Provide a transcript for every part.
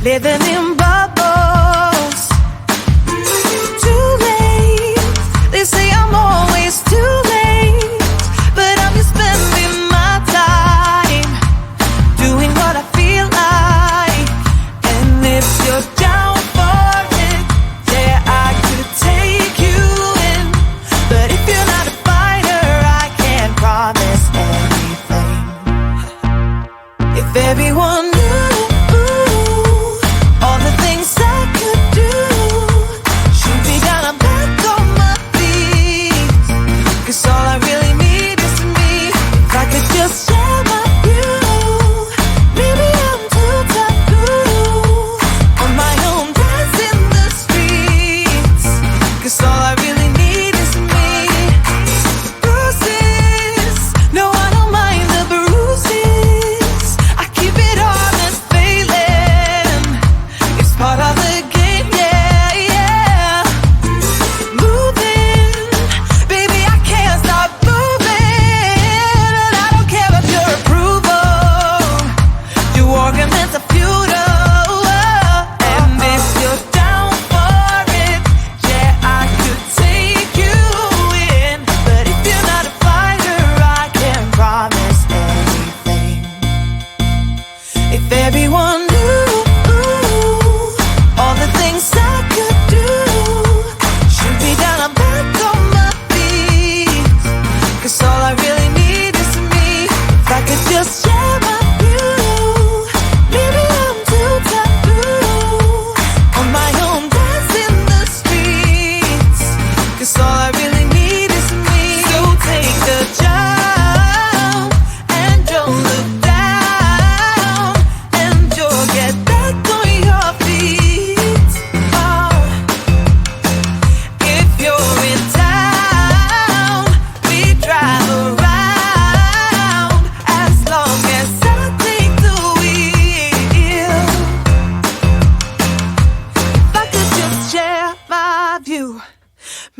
living in bubbles. Too late, they say I'm always too late, but I'm just spending my time doing what I feel like. And if you're down for it, yeah, I could take you in. But if you're not a fighter, I can't promise anything. If everyone knew all the things I could do, shoot me down, I'm back on my feet. 'Cause all I really need is me. If I could just share my view, maybe I'm too taboo on my own, dance in the streets. 'Cause all I really need is me. Bruises, no, I don't mind the bruises. I keep it honest, failing. It's part of the game, yeah, yeah. Moving, baby, I can't stop moving. And I don't care about your approval. Your arguments are futile. And if you're down for it, yeah, I could take you in. But if you're not a fighter, I can't promise anything. If everyone knew all the things I could do, shoot me down, I'm back on my feet. 'Cause all I really need is me. If I could just share my view, maybe I'm too taboo on my own, dance in the streets. 'Cause all I really need is me. So take the jump and don't look down, and you'll get back on your feet. Oh, if you're in town, we drive around as long as I take the wheel. If I could just share my view,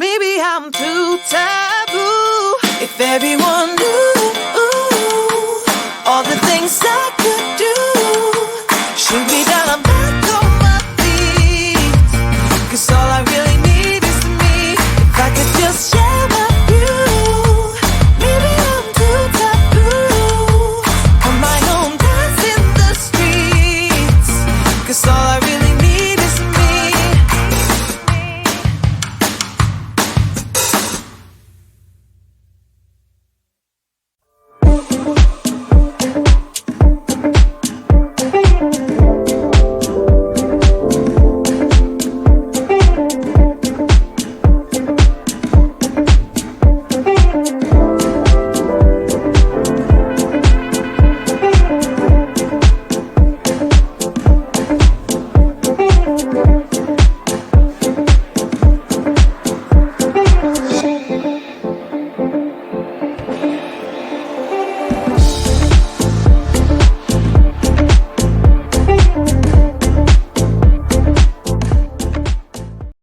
maybe I'm too taboo. If everyone knew all the things I could do, shoot me down, I'm back on my feet. 'Cause all I really need is me. If I could just share my view, maybe I'm too taboo on my own, dance in the streets. 'Cause all I really